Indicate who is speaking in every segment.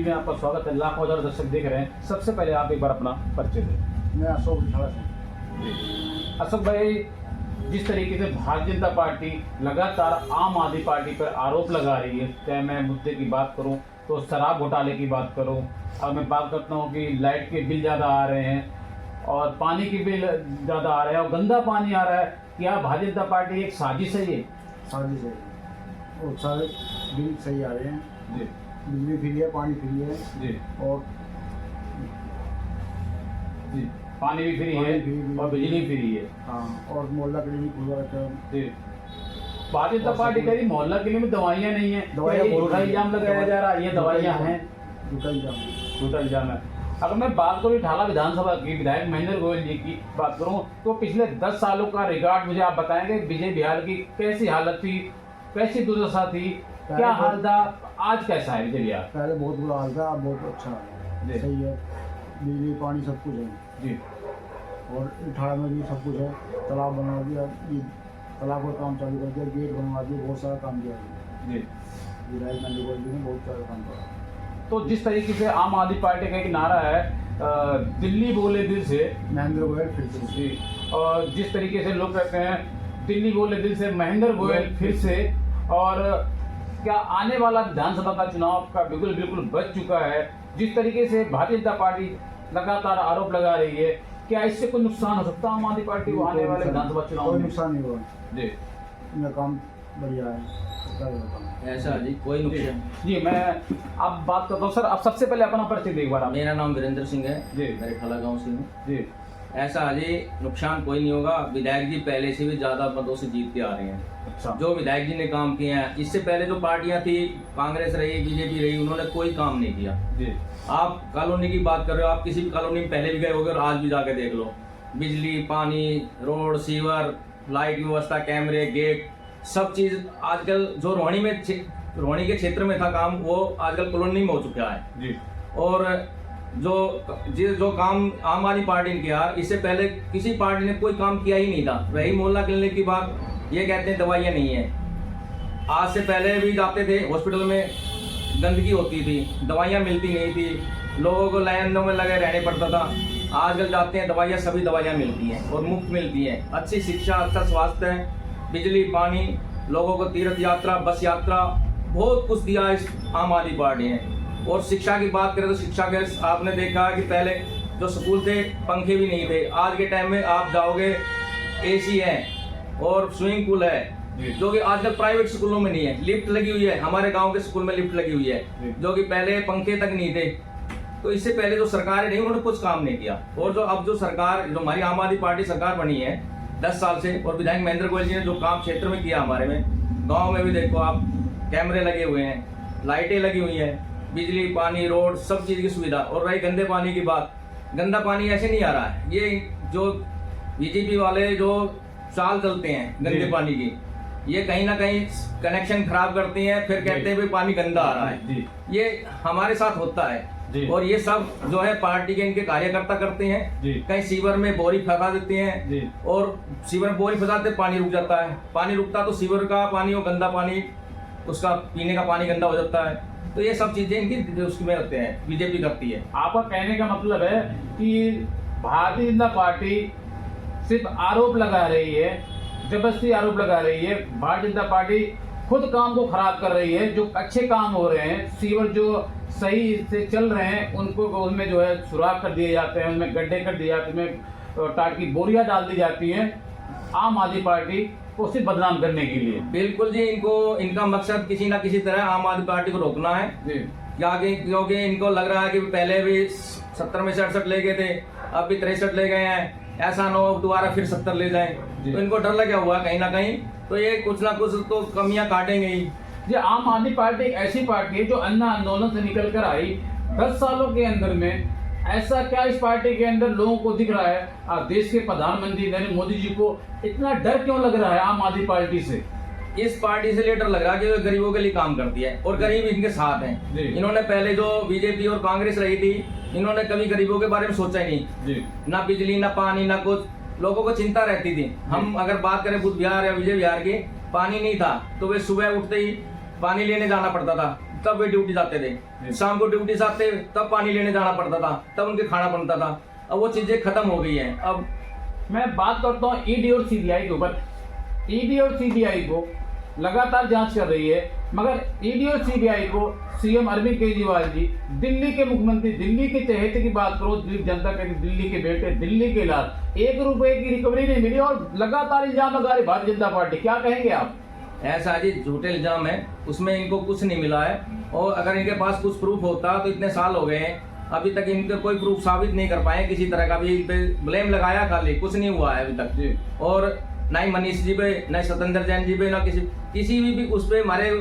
Speaker 1: में आपका स्वागत है। लाखों हजार दर्शक देख रहे हैं। सबसे पहले आप एक बार अपना परिचय दें।
Speaker 2: मैं अशोक रिठाड़ा सिंह।
Speaker 1: अशोक भाई, जिस तरीके से भारतीय जनता पार्टी लगातार आम आदमी पार्टी पर आरोप लगा रही है, चाहे मैं मुद्दे की बात करूं तो शराब घोटाले की बात करूं, और मैं बात करता हूं कि लाइट के बिल ज़्यादा आ रहे हैं और पानी के बिल ज़्यादा आ रहे हैं और गंदा पानी आ रहा है, क्या भारतीय जनता पार्टी एक साजिश है? ये
Speaker 2: साजिश है और सारे बिल सही आ रहे हैं
Speaker 1: जी।
Speaker 2: बिजली फ्री है, पानी फ्री है
Speaker 1: जी
Speaker 2: और
Speaker 1: जी, पानी भी फ्री है और बिजली फ्री है।
Speaker 2: हाँ, और मोहल्ला क्लिनिक खुला रहता है।
Speaker 1: जी। भारतीय जनता पार्टी कह रही मोहल्ला क्लिनिक में दवाइयाँ नहीं है,
Speaker 2: दवाइयाँ
Speaker 1: झूठा इल्जाम लगाया जा रहा है, ये दवाइयाँ हैं,
Speaker 2: झूठा इल्जाम।
Speaker 1: झूठा इल्जाम है। अगर मैं बात करूँ ठाला विधानसभा की विधायक महेंद्र गोयल जी की बात करूँ तो पिछले 10 सालों का रिकॉर्ड मुझे आप बताएंगे विजय बिहार की कैसी हालत थी, कैसी दुर्दशा थी, क्या हाल था, आज कैसा है विजय बिहार?
Speaker 2: पहले बहुत बुरा हाल था, अब बहुत अच्छा है, सही है। बिजली पानी सब कुछ है
Speaker 1: जी।
Speaker 2: और अठाड़ा में भी सब कुछ है। तालाब बनवा दिया, ये तालाब का काम चालू कर दिया, गेट बनवा दिया, बहुत सारा काम किया है
Speaker 1: जी।
Speaker 2: विधायक महेंद्र गोयल जी ने बहुत सारा काम किया।
Speaker 1: तो जिस तरीके से आम आदमी पार्टी का एक नारा है दिल्ली बोले दिल से
Speaker 2: महेंद्र गोयल फिर से।
Speaker 1: जी, और जिस तरीके से लोग कहते हैं दिल्ली बोले दिल से महेंद्र गोयल फिर से, और क्या आने वाला विधानसभा का चुनाव का बिल्कुल बच चुका है? जिस तरीके से भारतीय जनता पार्टी लगातार आरोप लगा रही है, क्या इससे कोई नुकसान हो सकता है आम आदमी पार्टी को आने वाले विधानसभा चुनाव
Speaker 2: कोई
Speaker 1: में?
Speaker 2: नुकसान नहीं हुआ
Speaker 1: जी।
Speaker 2: इनका काम बढ़िया है,
Speaker 3: ऐसा जी कोई नुकसान।
Speaker 1: जी, मैं अब बात करता हूँ सर, अब सबसे पहले अपना परिचय दें एक बार आप।
Speaker 3: मेरा नाम वीरेंद्र सिंह है
Speaker 1: जी।
Speaker 3: मेरे ठाला गांव से हूँ
Speaker 1: जी।
Speaker 3: ऐसा जी नुकसान कोई नहीं होगा। विधायक जी पहले से भी ज्यादा मतों से जीत के आ रहे हैं।
Speaker 1: अच्छा।
Speaker 3: जो विधायक जी ने काम किए हैं, इससे पहले जो पार्टियां थी, कांग्रेस रही, बीजेपी रही, उन्होंने कोई काम नहीं किया।
Speaker 1: जी।
Speaker 3: आप कॉलोनी की बात कर रहे हो, आप किसी भी कॉलोनी में पहले भी गए होगे और आज भी जाके देख लो, बिजली, पानी, रोड, सीवर, लाइट की व्यवस्था, कैमरे, गेट, सब चीज आजकल जो रोहिणी के क्षेत्र में था काम, वो आजकल कॉलोनी में हो चुका है।
Speaker 1: जी।
Speaker 3: और जो काम आम आदमी पार्टी ने किया, इससे पहले किसी पार्टी ने कोई काम किया ही नहीं था। रही मोहल्ला क्लिनिक की बात, ये कहते हैं दवाइयाँ नहीं है। आज से पहले भी जाते थे हॉस्पिटल में, गंदगी होती थी, दवाइयाँ मिलती नहीं थी, लोगों को लाइनों में लगे रहने पड़ता था। आजकल जाते हैं दवाइयाँ, सभी दवाइयाँ मिलती हैं और मुफ्त मिलती हैं। अच्छी शिक्षा, अच्छा स्वास्थ्य, बिजली, पानी, लोगों को तीर्थ यात्रा, बस यात्रा, बहुत कुछ दिया इस आम आदमी पार्टी ने। और शिक्षा की बात करें तो शिक्षा के आपने देखा कि पहले जो स्कूल थे पंखे भी नहीं थे, आज के टाइम में आप जाओगे एसी है और स्विमिंग पूल है, जो कि आजकल प्राइवेट स्कूलों में नहीं है। लिफ्ट लगी हुई है, हमारे गांव के स्कूल में लिफ्ट लगी हुई है, जो कि पहले पंखे तक नहीं थे। तो इससे पहले जो सरकारें रही उन्होंने कुछ काम नहीं किया। और जो अब जो सरकार, जो हमारी आम आदमी पार्टी सरकार बनी है 10 साल से, और विधायक महेंद्र गोयल जी ने जो काम क्षेत्र में किया हमारे में, गाँव में भी देखो आप, कैमरे लगे हुए हैं, लाइटें लगी हुई है, बिजली, पानी, रोड, सब चीज़ की सुविधा। और रही गंदे पानी की बात, गंदा पानी ऐसे नहीं आ रहा है। ये जो बीजेपी वाले जो चाल चलते हैं गंदे पानी की, ये कहीं ना कहीं कनेक्शन खराब करती हैं, फिर कहते हैं भाई पानी गंदा आ रहा है। ये हमारे साथ होता है। और ये सब जो है पार्टी के इनके कार्यकर्ता करते हैं। कहीं सीवर में बोरी फंसा देते हैं और सीवर में बोरी फंसाते, पानी रुक जाता है। पानी रुकता तो सीवर का पानी और गंदा पानी, उसका पीने का पानी गंदा हो जाता है। तो ये सब चीजें इनकी उसमें होते हैं, बीजेपी करती है।
Speaker 1: आपका कहने का मतलब है कि भारतीय जनता पार्टी सिर्फ आरोप लगा रही है, जबरदस्ती आरोप लगा रही है। भारतीय जनता पार्टी खुद काम को खराब कर रही है। जो अच्छे काम हो रहे हैं, सीवर जो सही से चल रहे हैं, उनको उनमें जो है सुराख कर दिए जाते हैं, उनमें गड्ढे कर दिए जाते हैं, उनमें टाट की बोरियां डाल दी जाती हैं आम आदमी पार्टी को सिर्फ बदनाम करने के लिए।
Speaker 3: बिल्कुल जी, इनका मकसद किसी ना किसी तरह आम आदमी पार्टी को रोकना है। क्योंकि इनको लग रहा है कि पहले भी 70 में से 68 ले गए थे, अब भी 63 ले गए हैं, ऐसा ना हो दोबारा फिर 70 ले जाएं। तो इनको डर लगा हुआ कहीं ना कहीं, तो ये कुछ ना कुछ तो कमियां काटेंगे ही।
Speaker 1: ये आम आदमी पार्टी एक ऐसी पार्टी है जो अन्ना आंदोलन से निकल कर आई 10 सालों के अंदर में। ऐसा क्या इस पार्टी के अंदर लोगों को दिख रहा है? देश के प्रधानमंत्री नरेंद्र मोदी जी को इतना डर क्यों लग रहा है आम आदमी पार्टी से?
Speaker 3: इस पार्टी से लेटर लग रहा है कि वो गरीबों के लिए काम करती है और गरीब इनके साथ हैं। इन्होंने पहले जो बीजेपी और कांग्रेस रही थी, इन्होंने कभी गरीबों के बारे में सोचा ही नहीं। ना बिजली, ना पानी, ना कुछ। लोगों को चिंता रहती थी। हम अगर बात करें बुध विहार या विजय विहार की, पानी नहीं था तो वे सुबह उठते ही पानी लेने जाना पड़ता था। तब वे ड्यूटी जाते थे, शाम को ड्यूटी से आते तब पानी लेने जाना पड़ता था, तब उनके खाना बनता था। अब वो चीजें खत्म हो गई हैं। अब
Speaker 1: मैं बात करता हूँ ईडी और सीबीआई के ऊपर। ईडी और सीबीआई को लगातार जांच कर रही है, मगर ईडी और सीबीआई को सीएम अरविंद केजरीवाल जी, दिल्ली के मुख्यमंत्री, दिल्ली के चहेते की बात करो, दिल्ली जनता के दिल्ली के बेटे, दिल्ली के लाल, 1 रुपए की रिकवरी नहीं मिली और लगातार इल्जाम लगा रही भारतीय जनता पार्टी। क्या कहेंगे आप?
Speaker 3: ऐसा जी झूठे इल्जाम है, उसमें इनको कुछ नहीं मिला है। और अगर इनके पास कुछ प्रूफ होता तो इतने साल हो गए हैं, अभी तक इनका कोई प्रूफ साबित नहीं कर पाए किसी तरह का भी। ब्लेम लगाया खाली, कुछ नहीं हुआ है अभी तक जी। और ना ही मनीष जी पे, ना ही सत्येंद्र जैन जी पे, ना किसी भी उस पे हमारे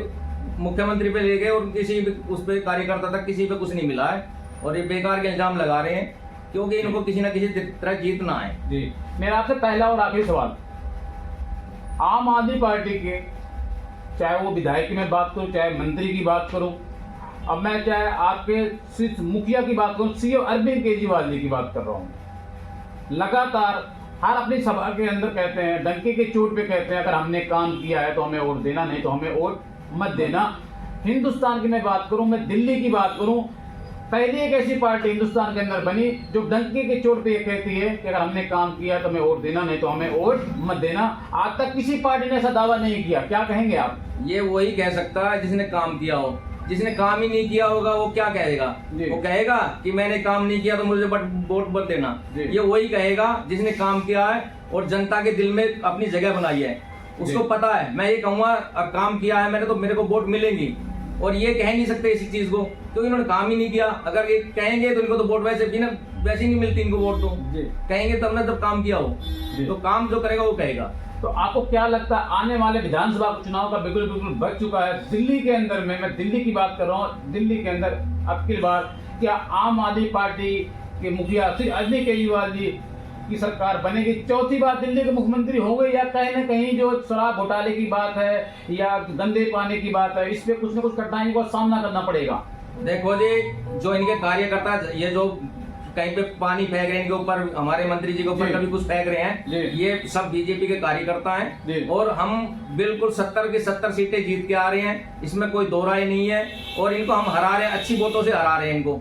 Speaker 3: मुख्यमंत्री पे ले गए और किसी भी उस पे कार्यकर्ता तक किसी पे कुछ नहीं मिला है। और ये बेकार के इल्जाम लगा रहे हैं क्योंकि इनको किसी न किसी तरह जीतना है
Speaker 1: जी। मेरा आपसे पहला और आखिरी सवाल, आम आदमी पार्टी के, चाहे वो विधायक की मैं बात करूं, चाहे मंत्री की बात करूं, अब मैं चाहे आपके सिर्फ मुखिया की बात करूं, सीएम अरविंद केजरीवाल जी की बात कर रहा हूं, लगातार हर अपनी सभा के अंदर कहते हैं, डंके के चोट पे कहते हैं, अगर हमने काम किया है तो हमें वोट देना, नहीं तो हमें वोट मत देना। हिंदुस्तान की मैं बात करूं, मैं दिल्ली की बात करूं, पहली एक ऐसी पार्टी हिंदुस्तान के अंदर बनी जो डंके के चोट पे ये कहती है कि अगर हमने काम किया तो हमें वोट देना, नहीं तो हमें वोट मत देना। आज तक किसी पार्टी ने ऐसा दावा नहीं किया। क्या कहेंगे आप?
Speaker 3: ये वही कह सकता है जिसने काम किया हो। जिसने काम ही नहीं किया होगा वो क्या कहेगा? वो कहेगा कि मैंने काम नहीं किया तो मुझे वोट मत देना। ये वही कहेगा जिसने काम किया है और जनता के दिल में अपनी जगह बनाई है। उसको पता है मैं ये कहूँगा अब काम किया है मैंने तो मेरे को वोट मिलेंगी। और ये कह नहीं सकते इसी चीज को क्योंकि इन्होंने काम ही नहीं किया। अगर ये कहेंगे तो इनको तो वोट वैसे ही नहीं मिलती इनको वोट। तो कहेंगे तब ना जब काम किया हो, तो काम जो करेगा वो कहेगा।
Speaker 1: तो आपको क्या लगता है आने वाले विधानसभा चुनाव का बिल्कुल बच चुका है दिल्ली के अंदर में, मैं दिल्ली की बात कर रहा हूँ, दिल्ली के अंदर अब की बार क्या आम आदमी पार्टी के मुखिया श्री अरविंद केजरीवाल जी की सरकार बनेगी, चौथी बार दिल्ली के मुख्यमंत्री हो गए, या कहीं न कहीं जो शराब घोटाले की बात है या गंदे पानी की बात है, इस पे कुछ न कुछ कठिनाइयों का सामना करना पड़ेगा?
Speaker 3: देखो जी, जो इनके कार्यकर्ता ये जो कहीं पे पानी फेंक रहे हैं इनके ऊपर, हमारे मंत्री जी के ऊपर कभी कुछ फेंक रहे हैं, ये सब बीजेपी के कार्यकर्ता हैं। और हम बिल्कुल 70 की 70 सीटें जीत के आ रहे हैं, इसमें कोई दो राय नहीं है। और इनको हम हरा रहे हैं, अच्छी वोटों से हरा रहे हैं इनको,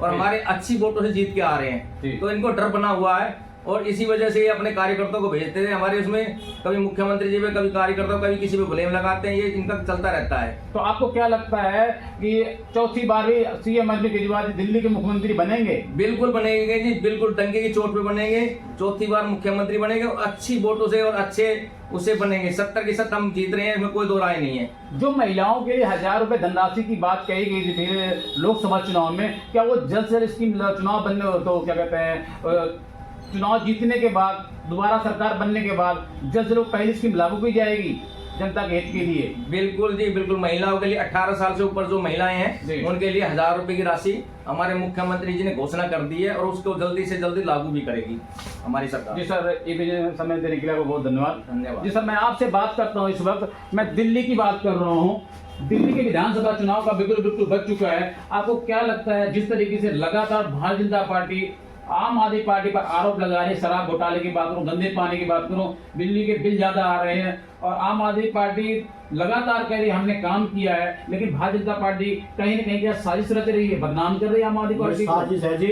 Speaker 3: और हमारे अच्छी वोटों से जीत के आ रहे हैं। तो इनको डर बना हुआ है और इसी वजह से ये अपने कार्यकर्ताओं को भेजते थे हमारे उसमें, कभी मुख्यमंत्री जी पे, कभी कार्यकर्ताओं, कभी किसी पे ब्लेम लगाते हैं। ये इनका चलता रहता है।
Speaker 1: तो आपको क्या लगता है कि चौथी बार भी सीएम अरविंद केजरीवाल दिल्ली के मुख्यमंत्री बनेंगे?
Speaker 3: बिल्कुल बनेंगे जी, बिल्कुल डंके की चोट पे बनेंगे, चौथी बार मुख्यमंत्री बनेंगे और अच्छी वोटों से और अच्छे उससे बनेंगे। 70 की 70 हम जीत रहे हैं, इसमें कोई दो राय नहीं है।
Speaker 1: जो महिलाओं के लिए 1000 रुपए धनराशि की बात कही गई थी लोकसभा चुनाव में, क्या वो जल्द से जल्द स्कीम चुनाव बनने तो क्या कहते हैं चुनाव जीतने के बाद, दोबारा सरकार बनने के बाद जल्द से जल्द पहली स्कीम लागू की जाएगी जनता के हित के लिए?
Speaker 3: बिल्कुल जी, बिल्कुल। महिलाओं के लिए 18 साल से ऊपर जो महिलाएं हैं उनके लिए 1000 रुपए की राशि हमारे मुख्यमंत्री जी ने घोषणा कर दी है और उसको जल्दी से जल्दी लागू भी करेगी हमारी सरकार।
Speaker 1: जी सर, ये भी समय देने के लिए आपको बहुत धन्यवाद। जी सर, मैं आपसे बात करता हूँ, इस वक्त मैं दिल्ली की बात कर रहा हूँ। दिल्ली के विधानसभा चुनाव का बिल्कुल बच चुका है। आपको क्या लगता है जिस तरीके से लगातार भारतीय जनता पार्टी आम आदमी पार्टी पर आरोप लगा रही है, शराब घोटाले की बात करूं, गंदे पानी की बात करूं, बिजली के बिल ज्यादा आ रहे हैं, और आम आदमी पार्टी लगातार कह रही है हमने काम किया है, लेकिन भारतीय जनता पार्टी कहीं न कहीं क्या साजिश रच रही है, बदनाम कर रही है आम आदमी पार्टी?
Speaker 2: साजिश है जी,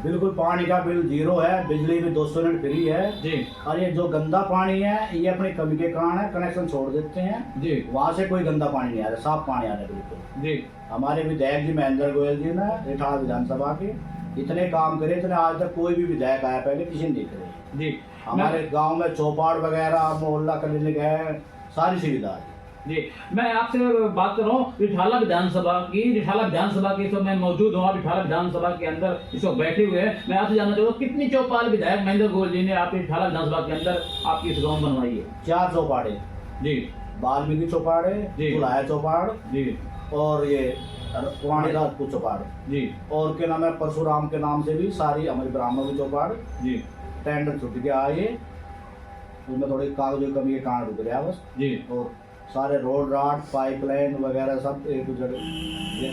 Speaker 2: बिल्कुल। पानी का बिल 0 है, बिजली भी 200 यूनिट फ्री है
Speaker 1: जी। और
Speaker 2: ये जो गंदा पानी है ये अपनी कमी के कारण है, कनेक्शन छोड़ देते हैं जी, वहाँ से कोई गंदा पानी नहीं आ रहा, साफ पानी आ रहा है बिल्कुल जी। हमारे विधायक जी महेंद्र गोयल जी ने रिठाड़ विधानसभा के इतने काम करे, इतने आज तक कोई भी विधायक आया पहले किसी ने नहीं करे जी। हमारे गांव में चौपाड़ वगैरह, मोहल्ला क्लिनिक है, सारी सुविधा है
Speaker 1: जी। मैं आपसे बात कर रहा हूँ रिठाला विधानसभा की। रिठाला विधानसभा के इस मैं मौजूद हूँ, रिठाला विधानसभा के अंदर इस वक्त बैठे हुए हैं। मैं आपसे जानना चाहूँगा कितनी चौपाल विधायक महेंद्र गोयल जी ने आपके रिठाला विधानसभा के अंदर आपकी इस गाँव बनवाई है?
Speaker 2: 4 चौपाड़े जी, वाल्मीकि चौपाड़ है, कुलाया चौपाड़ जी, और ये पुरानी राजपूत चौपाड़ जी, और के नाम है परशुराम के नाम से भी सारी हमारी ब्राह्मण की चौपाड़ जी। टेंडर छुट गया आए, उसमें थोड़ी कागजों की कमी के कारण रुक गया बस जी। और सारे रोड राड, पाइपलाइन वगैरह सब एक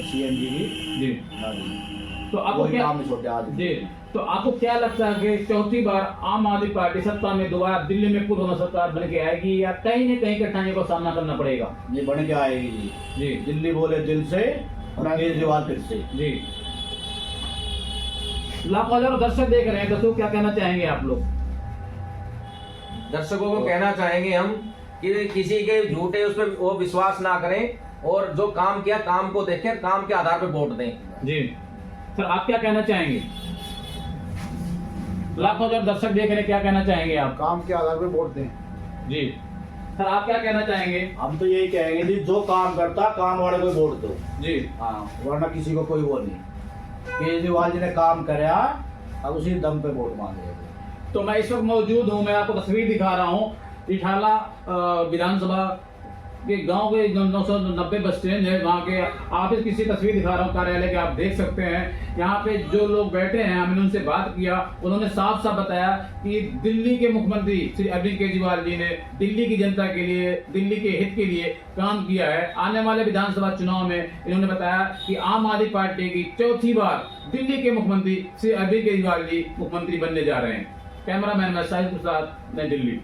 Speaker 2: सीएमजी की जी।
Speaker 1: तो आपको क्या
Speaker 2: काम छोटे आज
Speaker 1: जी, तो आपको क्या लगता है कि चौथी बार आम आदमी पार्टी सत्ता में दोबारा दिल्ली में खुद होना सरकार बन के आएगी या कहीं न कहीं कठिनाइयों का सामना करना पड़ेगा?
Speaker 2: ये बन के आएगी जी।
Speaker 1: जी
Speaker 2: दिल्ली बोले दिल से और केजरीवाल फिर से।
Speaker 1: जी। लाखों हजारों दर्शक देख रहे हैं, दर्शकों क्या कहना चाहेंगे आप लोग?
Speaker 3: दर्शकों को कहना चाहेंगे हम कि किसी के झूठे उस पर वो विश्वास ना करें और जो काम किया काम को देखें, काम के आधार पर वोट दें।
Speaker 1: जी सर, आप क्या कहना चाहेंगे? लाखों हजार दर्शक देख रहे हैं, क्या कहना चाहेंगे आप?
Speaker 2: काम के आधार पर वोट दें।
Speaker 1: जी सर, आप क्या कहना चाहेंगे?
Speaker 2: हम तो यही कहेंगे जी, जो काम करता काम वाले को वोट दो।
Speaker 1: जी
Speaker 2: हाँ, वरना किसी को कोई वो नहीं। केजरीवाल जी ने काम कराया, अब उसी दम पे वोट मांगे।
Speaker 1: तो मैं इस वक्त मौजूद हूँ, मैं आपको तस्वीर दिखा रहा हूँ इठाला विधानसभा के गांव के 990 बस स्टैंड है, वहाँ के ऑफिस की तस्वीर दिखा रहा हूँ, कार्यालय के आप देख सकते हैं। यहाँ पे जो लोग बैठे हैं, हमने उनसे बात किया, उन्होंने साफ साफ बताया कि दिल्ली के मुख्यमंत्री श्री अरविंद केजरीवाल जी ने दिल्ली की जनता के लिए, दिल्ली के हित के लिए काम किया है। आने वाले विधानसभा चुनाव में इन्होंने बताया कि आम आदमी पार्टी की चौथी बार दिल्ली के मुख्यमंत्री श्री अरविंद केजरीवाल जी मुख्यमंत्री बनने जा रहे हैं। कैमरामैन मैं साहिल प्रसाद, नई दिल्ली।